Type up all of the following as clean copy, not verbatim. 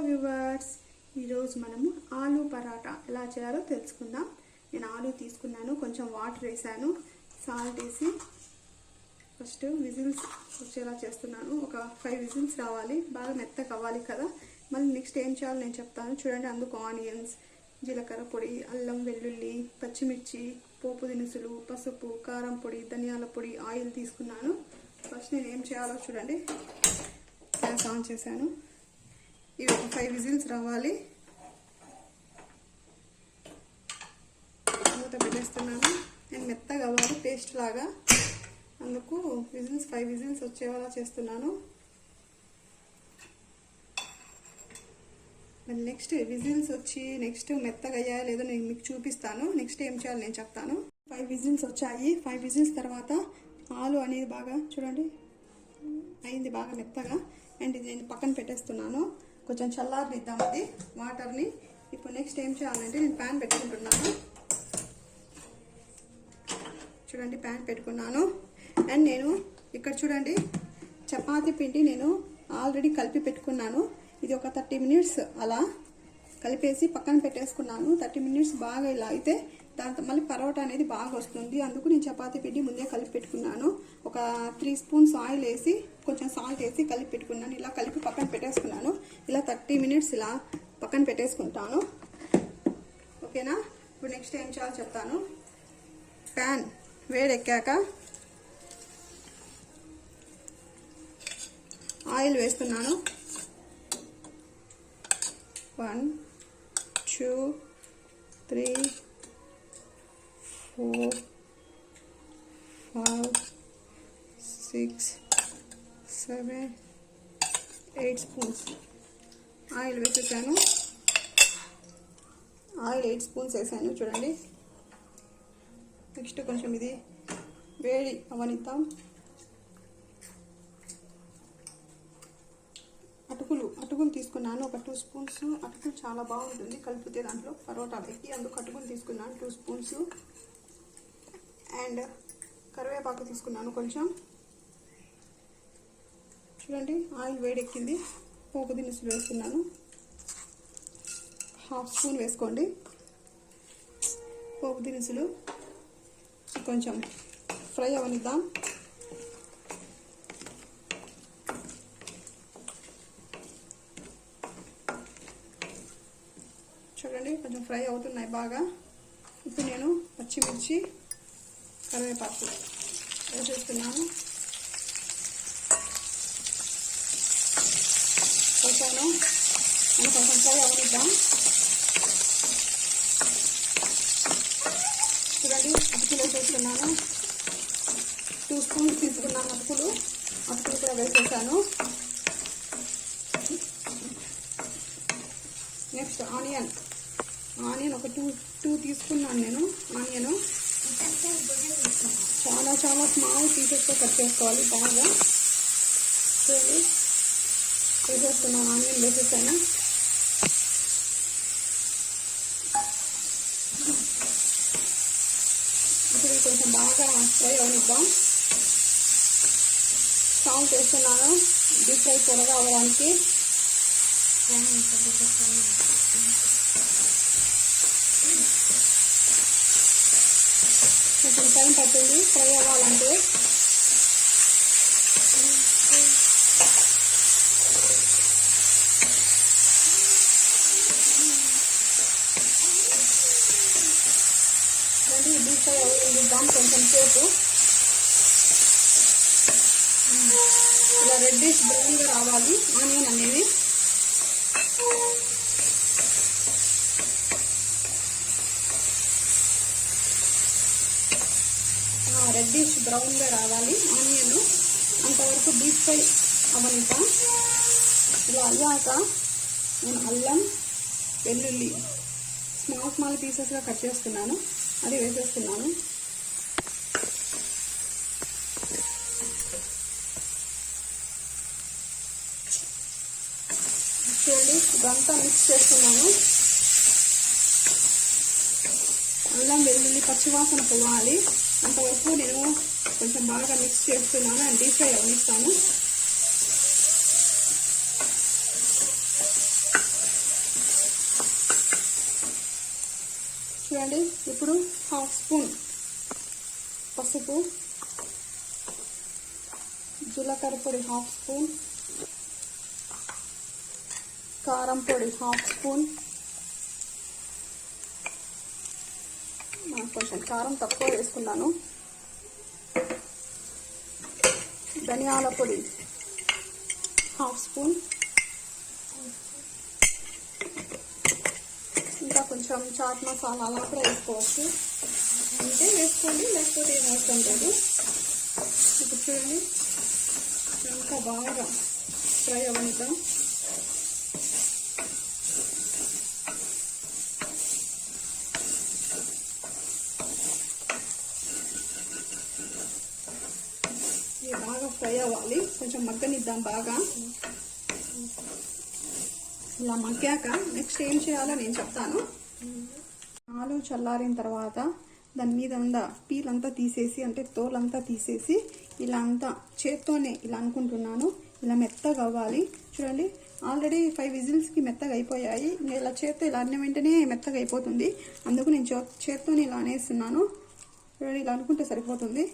Viewers, ఈరోజు మనము ఆలు పరాటా ఎలా చేయాలో తెలుసుకుందాం. నేను ఆలు తీసుకున్నాను, కొంచెం వాటర్ వేసాను, సాల్ట్ వేసి ఫస్ట్ విజిల్స్ వచ్చేలా చేస్తున్నాను. ఒక 5 విజిల్స్ రావాలి, బాగా మెత్తగా అవ్వాలి కదా. మళ్ళీ నెక్స్ట్ ఏం చేయాలో నేను చెప్తాను. చూడండి, అందుకు ఆనియన్స్, జీలకర్ర పొడి, అల్లం వెల్లుల్లి, పచ్చిమిర్చి, పోపు దినుసులు, పసుపు, కారం పొడి, ధనియాల పొడి, ఆయిల్ తీసుకున్నాను. ఫస్ట్ నేను ఏం చేయాలో చూడండి. గ్యాస్ ఆన్ చేశాను. ఇవి ఒక 5 విజిల్స్ రావాలి. మూత పెట్టేస్తున్నాను. నేను మెత్తగా అవ్వాలి, పేస్ట్ లాగా. అందుకు 5 విజిల్స్ వచ్చేలా చేస్తున్నాను. నెక్స్ట్ విజిల్స్ వచ్చి నెక్స్ట్ మెత్తగా అయ్యాయో లేదో నేను మీకు చూపిస్తాను. నెక్స్ట్ ఏం చేయాలో నేను చెప్తాను. 5 విజిల్స్ వచ్చాయి. 5 విజిల్స్ తర్వాత ఆలు అనేది బాగా చూడండి అయింది, బాగా మెత్తగా. అండ్ ఇది నేను పక్కన పెట్టేస్తున్నాను. కొంచెం చల్లారనిద్దాం అది వాటర్ని. ఇప్పుడు నెక్స్ట్ ఏం చేయాలంటే నేను ప్యాన్ పెట్టుకుంటున్నాను. చూడండి, ప్యాన్ పెట్టుకున్నాను. అండ్ నేను ఇక్కడ చూడండి చపాతీ పిండి నేను ఆల్రెడీ కలిపి పెట్టుకున్నాను. ఇది ఒక 30 మినిట్స్ అలా కలిపేసి పక్కన పెట్టేసుకున్నాను. 30 మినిట్స్ బాగా ఇలా అయితే దాంతో మళ్ళీ పరోటా అనేది బాగా వస్తుంది. అందుకు నేను చపాతీ పిండి ముందే కలిపి పెట్టుకున్నాను. ఒక 3 స్పూన్స్ ఆయిల్ వేసి కొంచెం సాల్ట్ వేసి కలిపి పెట్టుకున్నాను. ఇలా కలిపి పక్కన పెట్టేసుకున్నాను. ఇలా 30 మినిట్స్ ఇలా పక్కన పెట్టేసుకుంటాను. ఓకేనా. ఇప్పుడు నెక్స్ట్ ఏం చేయాలో చెప్తాను. ప్యాన్ వేడెక్కాక ఆయిల్ వేస్తున్నాను. 1 2 3 4 5 6 7 8 స్పూన్స్ ఆయిల్ వేసేసాను. ఆయిల్ 8 స్పూన్స్ వేసాను. చూడండి, నెక్స్ట్ కొంచెం ఇది వేడి అవనిద్దాం. అటుకులు తీసుకున్నాను. ఒక 2 స్పూన్స్. అటుకులు చాలా బాగుంటుంది కలిపితే దాంట్లో పరోటాలకి. అందుకు అటుకులు తీసుకున్నాను 2 స్పూన్స్. అండ్ కరివేపాకు తీసుకున్నాను కొంచెం. చూడండి, ఆయిల్ వేడెక్కింది. పోపు దినుసులు వేసుకున్నాను. 1/2 స్పూన్ వేసుకోండి పోపు దినుసులు. కొంచెం ఫ్రై అవనిద్దాం. చూడండి, కొంచెం ఫ్రై అవుతున్నాయి బాగా. ఇప్పుడు నేను పచ్చిమిర్చి, కరివేపాకు వేసేస్తున్నాను. వేసాను. నేను కొంచెం ఫ్రై అవనిద్దాం. చూడండి, అటుకులు వేసేస్తున్నాను. 2 స్పూన్స్ తీసుకున్నాను అటుకులు కూడా వేసేసాను. నెక్స్ట్ ఆనియన్ ఒక 2 తీసుకున్నాను నేను. ఆనియన్ చాలా స్మాల్ పీసెస్తో కట్ చేసుకోవాలి బాగా. చూడండి, వేసేస్తున్నాను. ఆనియన్ వేసేసాను. ఇప్పుడు కొంచెం బాగా ఫ్రై అవనిద్దాం. సాల్ట్ వేస్తున్నాను డీప్ ఫ్రై త్వరగా అవ్వడానికి. కొంచెం టైం పడుతుంది ఫ్రై అవ్వాలంటే. డీప్ ఫ్రై అవ్వనిద్దాం కొంచెం సేపు. ఇలా రెడ్డిష్ బ్రౌన్గా రావాలి ఆనియన్ అనేది. రెడ్డిష్ బ్రౌన్గా రావాలి ఆనియన్. అంతవరకు డీప్ ఫ్రై అవనిద్దాం. ఇలా అయ్యాక నేను అల్లం వెల్లుల్లి స్మాల్ పీసెస్గా కట్ చేస్తున్నాను. అది వేసేస్తున్నాను. చూడండి, ఇదంతా మిక్స్ చేస్తున్నాను. అల్లం వెల్లుల్లి పచ్చివాసన పోవాలి అంతవరకు నేను కొంచెం బాగా మిక్స్ చేస్తున్నాను. అండ్ డీప్ ఫ్రై అవనిస్తాను. చూడండి ఇప్పుడు 1/2 స్పూన్ పసుపు, జీలకర్ర పొడి 1/2 స్పూన్, కారం పొడి 1/2 స్పూన్, కొంచెం కారం తక్కువ వేసుకున్నాను, ధనియాల పొడి 1/2 స్పూన్, ఇంకా కొంచెం చాట్ మసాలా అలా కూడా వేసుకోవచ్చు, అంటే వేసుకోండి, లేకపోతే ఏం అవసరం లేదు. ఇప్పుడు చూడండి ఇంకా బాగా ఫ్రై అవ్వనిద్దాం. ఇది బాగా ఫ్రై అవ్వాలి, కొంచెం మగ్గనిద్దాం బాగా. ఇలా మగ్గాక నెక్స్ట్ ఏం చేయాలో నేను చెప్తాను. ఆలు చల్లారిన తర్వాత దాని మీద ఉన్న పీల్ అంతా తీసేసి, అంటే తోలంతా తీసేసి ఇలా అంతా చేత్తోనే ఇలా అనుకుంటున్నాను, ఇలా మెత్తగా అవ్వాలి. చూడండి ఆల్రెడీ 5 విజిల్స్కి మెత్తగా అయిపోయాయి. ఇలా చేత్తో ఇలా అన్న వెంటనే మెత్తగా అయిపోతుంది, అందుకు నేను చేత్తోనే ఇలా అనేస్తున్నాను. చూడండి ఇలా అనుకుంటే సరిపోతుంది.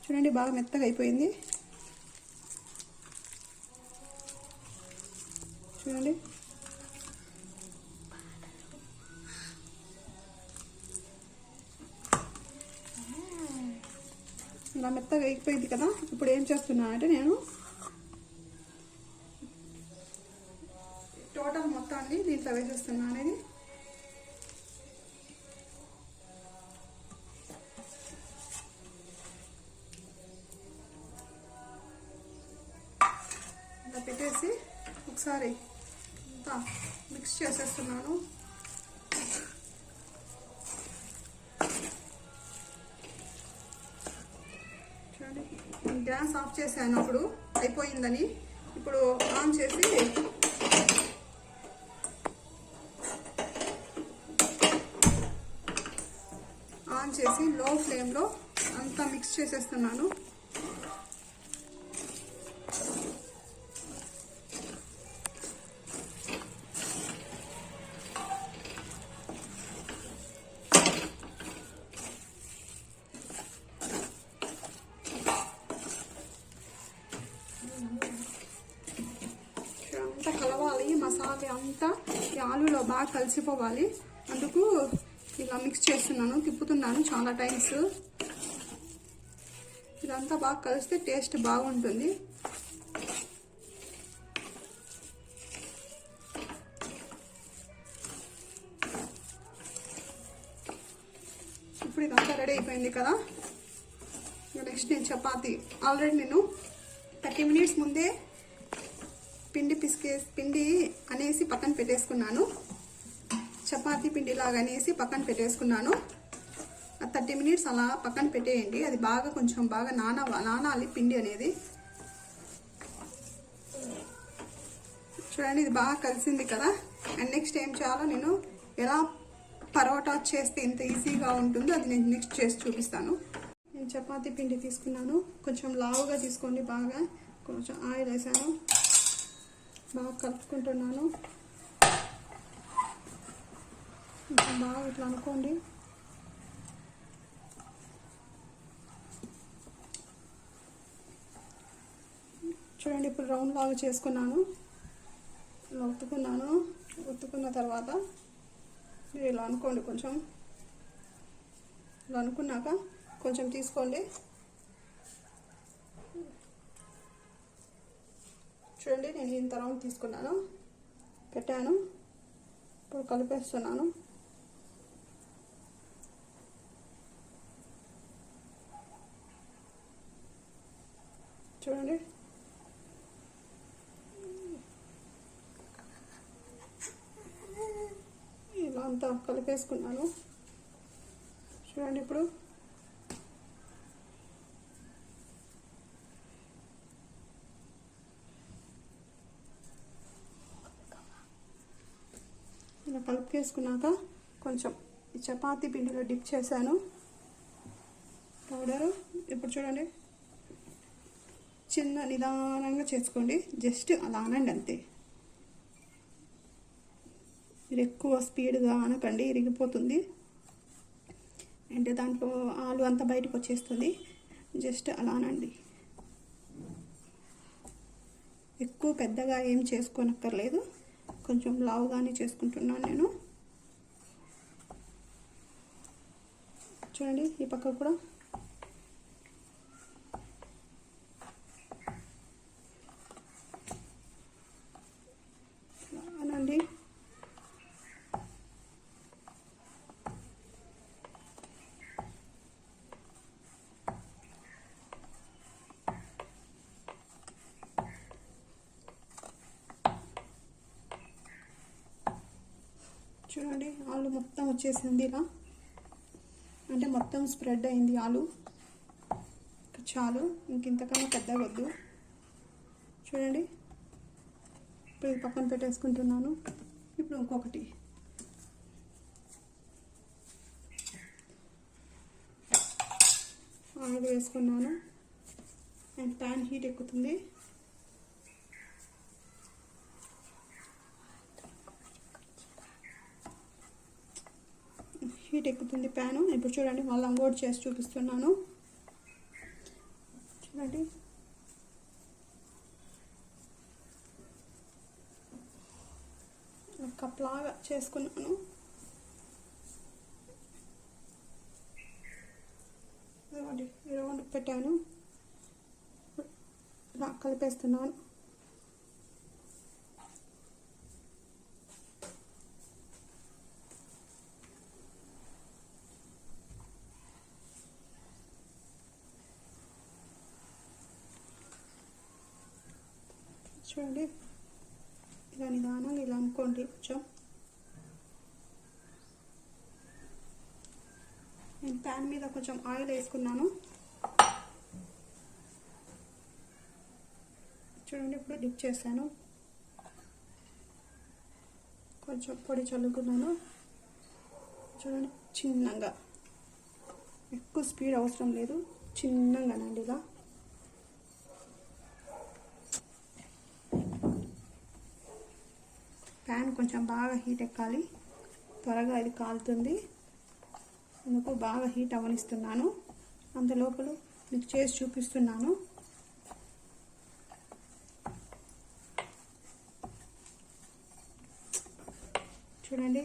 చూడండి బాగా మెత్తగా అయిపోయింది. చూడండి ఇలా మెత్తగా అయిపోయింది కదా. ఇప్పుడు ఏం చేస్తున్నానంటే నేను టోటల్ మొత్తాన్ని దీంట్లో వేసేస్తున్నాను. అనేది ఇలా పెట్టేసి ఒకసారి అంతా మిక్స్ చేసేస్తున్నాను. చూడండి గ్యాస్ ఆఫ్ చేశాను అప్పుడు అయిపోయిందని. ఇప్పుడు ఆన్ చేసి లో ఫ్లేమ్లో అంతా మిక్స్ చేసేస్తున్నాను. అంతా కలవాలి, మసాలా అంతా ఈ ఆలులో బాగా కలిసిపోవాలి. అందుకు ఇలా మిక్స్ చేస్తున్నాను, తిప్పుతున్నాను చాలా టైమ్స్. ఇదంతా బాగా కలిస్తే టేస్ట్ బాగుంటుంది. ఇప్పుడు ఇదంతా రెడీ అయిపోయింది కదా. నెక్స్ట్ నేను చపాతీ ఆల్రెడీ నేను 30 మినిట్స్ ముందే పిండి అనేసి పక్కన పెట్టేసుకున్నాను. చపాతీ పిండి లాగా అనేసి పక్కన పెట్టేసుకున్నాను. 30 మినిట్స్ అలా పక్కన పెట్టేయండి. అది బాగా కొంచెం బాగా నానాలి పిండి అనేది. చూడండి ఇది బాగా కలిసింది కదా. అండ్ నెక్స్ట్ ఏం చేయాలో నేను ఎలా పరోటా చేస్తే ఎంత ఈజీగా ఉంటుందో అది నేను నెక్స్ట్ చేసి చూపిస్తాను. నేను చపాతీ పిండి తీసుకున్నాను, కొంచెం లావుగా తీసుకోండి. బాగా కొంచెం ఆయిల్ వేసాను, బాగా కలుపుకుంటున్నాను. కొంచెం బాగా ఇట్లా అనుకోండి. చూడండి ఇప్పుడు రౌండ్ లాగా చేసుకున్నాను. ఇలా ఒత్తుకున్న తర్వాత మీరు ఇలా అనుకోండి. కొంచెం ఇలా అనుకున్నాక కొంచెం తీసుకోండి. చూడండి నేను ఇంత రౌండ్ తీసుకున్నాను, పెట్టాను. ఇప్పుడు కలిపేస్తున్నాను. చూడండి ఇలా అంతా కలిపేసుకున్నాను. చూడండి ఇప్పుడు ఇలా కలిపేసుకున్నాక కొంచెం ఈ చపాతీ పిండిలో డిప్ చేశాను పౌడరు. ఇప్పుడు చూడండి చిన్న నిదానంగా చేసుకోండి, జస్ట్ అలా అనండి అంతే. మీరు ఎక్కువ స్పీడ్గా అనకండి, ఇరిగిపోతుంది. అంటే దాంట్లో ఆలు అంతా బయటకు వచ్చేస్తుంది. జస్ట్ అలానండి, ఎక్కువ పెద్దగా ఏం చేసుకోనక్కర్లేదు, కొంచెం లావుగానే చేసుకుంటున్నాను నేను. చూడండి ఈ పక్క కూడా అనండి. చూడండి ఆలు మొత్తం వచ్చేసింది ఇలా, అంటే మొత్తం స్ప్రెడ్ అయింది ఆలు. చాలు, ఇంకింతకన్నా పెద్దగా వద్దు. చూడండి ఇప్పుడు ఇది పక్కన పెట్టేసుకుంటున్నాను. ఇప్పుడు ఇంకొకటి ఆయిల్ వేసుకున్నాను. అండ్ ప్యాన్ హీట్ ఎక్కుతుంది. హీట్ ఎక్కుతుంది ప్యాను. ఇప్పుడు చూడండి మళ్ళీ ఇంకోటి చేసి చూపిస్తున్నాను. చూడండి కప్ లాగా చేసుకున్నాను. ఈ రౌండ్ పెట్టాను, ఇలా కలిపేస్తున్నాను. చూడండి ఇలా నిదానంగా ఇలా అనుకోండి. కొంచెం నేను ప్యాన్ మీద కొంచెం ఆయిల్ వేసుకున్నాను. చూడండి ఇప్పుడు డిప్ చేశాను, కొంచెం పొడి చల్లుకున్నాను. చూడండి చిన్నగా, ఎక్కువ స్పీడ్ అవసరం లేదు, చిన్నగానండి ఇలా. ప్యాన్ కొంచెం బాగా హీట్ ఎక్కాలి, త్వరగా ఇది కాలుతుంది. అందుకు బాగా హీట్ అవనిస్తున్నాను. అంతలోపల మీకు చేసి చూపిస్తున్నాను. చూడండి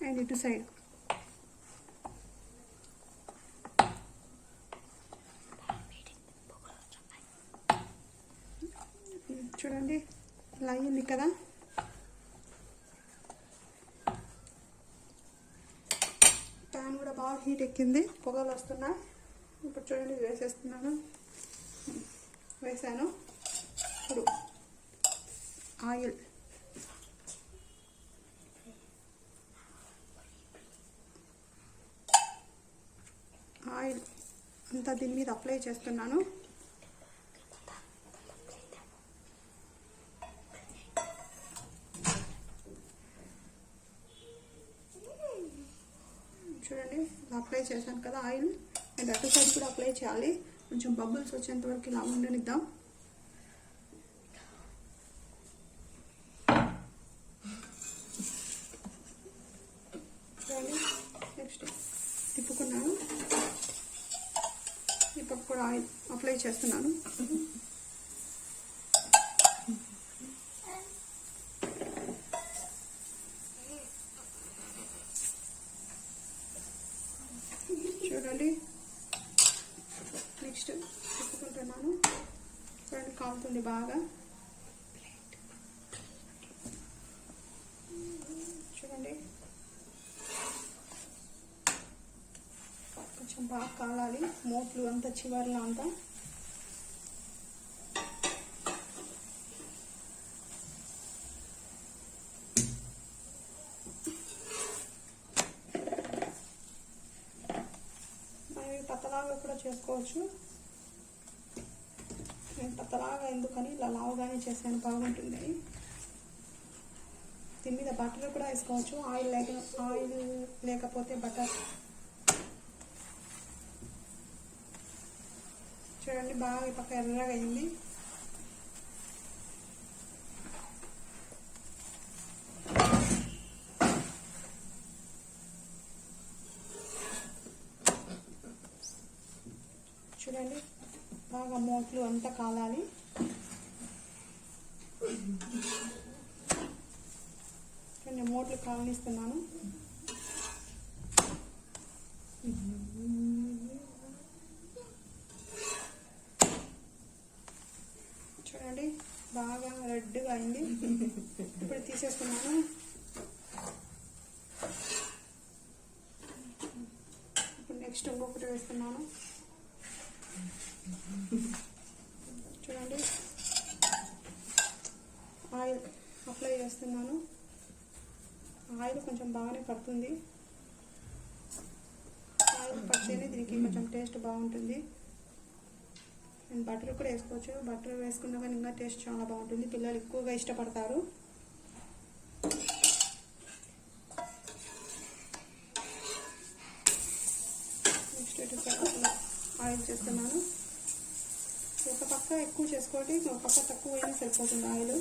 అండ్ ఇటు సైడ్ చూడండి ఇలా అయ్యింది కదా. ప్యాన్ కూడా బాగా హీట్ ఎక్కింది, పొగలు వస్తున్నాయి. ఇప్పుడు చూడండి వేసేస్తున్నాను. వేసాను. ఇప్పుడు ఆయిల్ అంతా దీని మీద అప్లై చేస్తున్నాను. చూడండి ఇలా అప్లై చేశాను కదా ఆయిల్. అండ్ అటు సైడ్ కూడా అప్లై చేయాలి. కొంచెం బబుల్స్ వచ్చేంత వరకు ఇలా ఉండనిద్దాం. చూడండి నెక్స్ట్ తిప్పుకున్నాను. ఈ పక్క కూడా ఆయిల్ అప్లై చేస్తున్నాను. చూడండి నెక్స్ట్ తిప్పుకుంటున్నాను. చూడండి కాలుతుంది బాగా. చూడండి కొంచెం బాగా కాలాలి, మోట్లు అంతా చివర్లో అంతా. పతలాగా కూడా చేసుకోవచ్చు. నేను పతలాగా ఎందుకని ఇలా లావుగానే చేశాను, బాగుంటుంది. దీని మీద బటర్ కూడా వేసుకోవచ్చు, ఆయిల్ లేకపోతే బటర్. చూడండి బాగా ఈ పక్క ఎర్రగా అయింది. మూట్లు అంతా కాలాలి. నేను మూట్లు కాలనిస్తున్నాను. చూడండి బాగా రెడ్గా అయింది. ఇప్పుడు తీసేస్తున్నాను. ఇప్పుడు నెక్స్ట్ ఇంకొకటి వేస్తున్నాను. చూడండి ఆయిల్ అప్లై చేస్తున్నాను. ఆయిల్ కొంచెం బాగానే పడుతుంది. ఆయిల్ పడితేనే దీనికి కొంచెం టేస్ట్ బాగుంటుంది. అండ్ బటర్ కూడా వేసుకోవచ్చు. బటర్ వేసుకున్నా కానీ ఇంకా టేస్ట్ చాలా బాగుంటుంది. పిల్లలు ఎక్కువగా ఇష్టపడతారు. నెక్స్ట్ ఆయిల్ చేస్తున్నాను. ఒక పక్క ఎక్కువ చేసుకోండి, ఒక పక్క తక్కువ అయినా సరిపోతుంది ఆయిల్.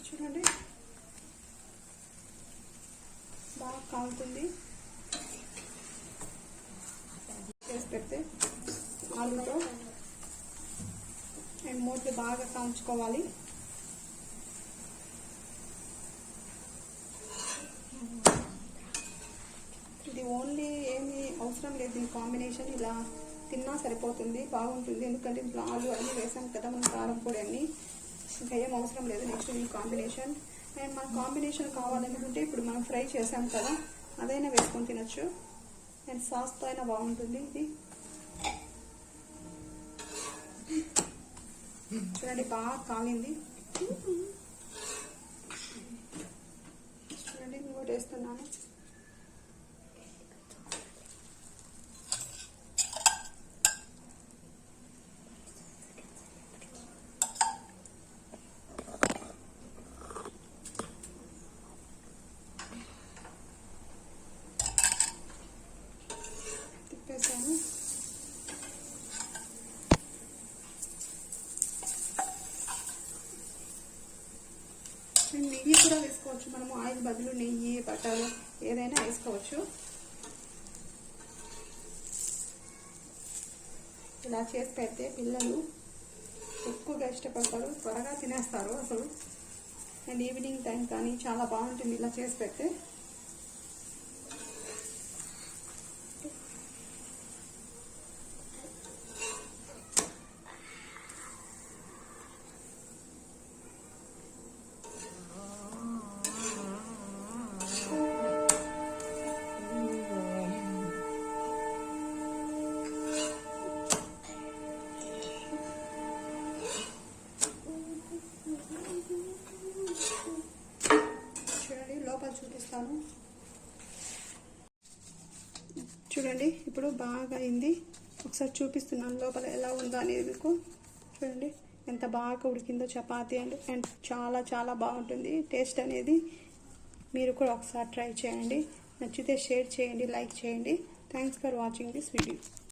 చూడండి బాగా కాలుతుంది. చేసి పెడితే ఆలుతో అండ్ మూట్లు బాగా కాల్చుకోవాలి. ఇది ఓన్లీ ఏమి అవసరం లేదు. దీని కాంబినేషన్ ఇలా తిన్నా సరిపోతుంది, బాగుంటుంది. ఎందుకంటే ఇంట్లో ఆలు అన్నీ వేసాం కదా మనం, కారం పొడి అన్నీ, ఇంకా ఏం అవసరం లేదు. నెక్స్ట్ ఈ కాంబినేషన్. అండ్ మన కాంబినేషన్ కావాలనుకుంటే ఇప్పుడు మనం ఫ్రై చేసాం కదా, అదైనా వేసుకొని తినచ్చు. అండ్ సాస్తో అయినా బాగుంటుంది ఇది. చూడండి బాగా కాలింది. చూడండి ఇంకోటి వేస్తున్నాను. తిప్పేసాను. నెయ్యి కూడా వేసుకోవచ్చు మనము. ఆయిల్ బదులు నెయ్యి, బటర్ ఏదైనా వేసుకోవచ్చు. ఇలా చేసి పెడితే పిల్లలు ఎక్కువగా ఇష్టపడతారు, త్వరగా తినేస్తారు అసలు. అండ్ ఈవినింగ్ టైం కానీ చాలా బాగుంటుంది ఇలా చేసి పెడితే. చూపిస్తాను. చూడండి ఇప్పుడు బాగా అయింది. ఒకసారి చూపిస్తున్నాను లోపల ఎలా ఉందో అనేది మీకు. చూడండి ఎంత బాగా ఉడికిందో చపాతీ. అండ్ చాలా చాలా బాగుంటుంది టేస్ట్ అనేది. మీరు కూడా ఒకసారి ట్రై చేయండి. నచ్చితే షేర్ చేయండి, లైక్ చేయండి. Thanks for watching this video.